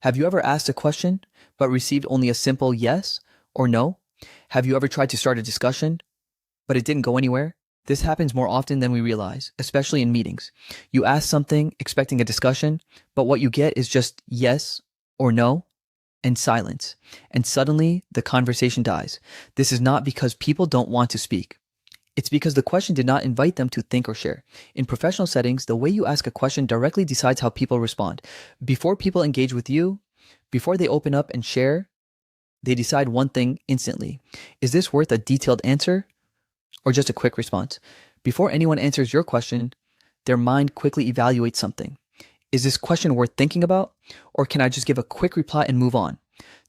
Have you ever asked a question but received only a simple yes or no? Have you ever tried to start a discussion but it didn't go anywhere? This happens more often than we realize, especially in meetings. You ask something expecting a discussion, but what you get is just yes or no and silence. And suddenly the conversation dies. This is not because people don't want to speak. It's because the question did not invite them to think or share. In professional settings, the way you ask a question directly decides how people respond. Before people engage with you, before they open up and share, they decide one thing instantly. Is this worth a detailed answer or just a quick response? Before anyone answers your question, their mind quickly evaluates something. Is this question worth thinking about, or can I just give a quick reply and move on?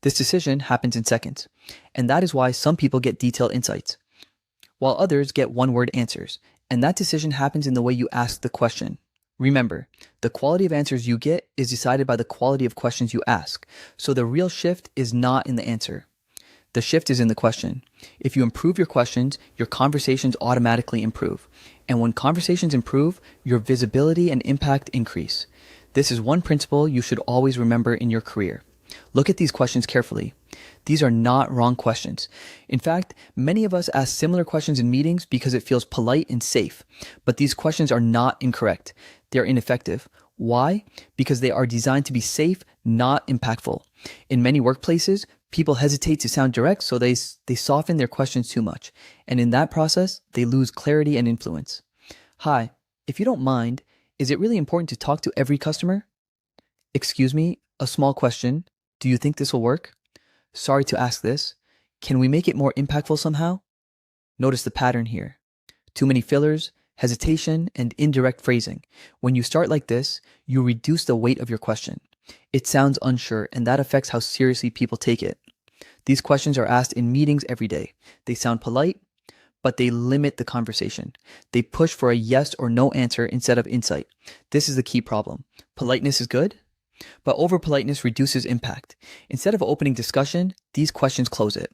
This decision happens in seconds, and that is why some people get detailed insights, while others get one-word answers, and that decision happens in the way you ask the question. Remember, the quality of answers you get is decided by the quality of questions you ask, so the real shift is not in the answer. The shift is in the question. If you improve your questions, your conversations automatically improve. And when conversations improve, your visibility and impact increase. This is one principle you should always remember in your career. Look at these questions carefully. These are not wrong questions. In fact, many of us ask similar questions in meetings because it feels polite and safe. But these questions are not incorrect. They're ineffective. Why? Because they are designed to be safe, not impactful. In many workplaces, people hesitate to sound direct, so they soften their questions too much. And in that process, they lose clarity and influence. Hi, if you don't mind, is it really important to talk to every customer? Excuse me, a small question. Do you think this will work? Sorry to ask this. Can we make it more impactful somehow? Notice the pattern here. Too many fillers, hesitation, and indirect phrasing. When you start like this, you reduce the weight of your question. It sounds unsure, and that affects how seriously people take it. These questions are asked in meetings every day. They sound polite, but they limit the conversation. They push for a yes or no answer instead of insight. This is the key problem. Politeness is good, but over-politeness reduces impact. Instead of opening discussion, these questions close it.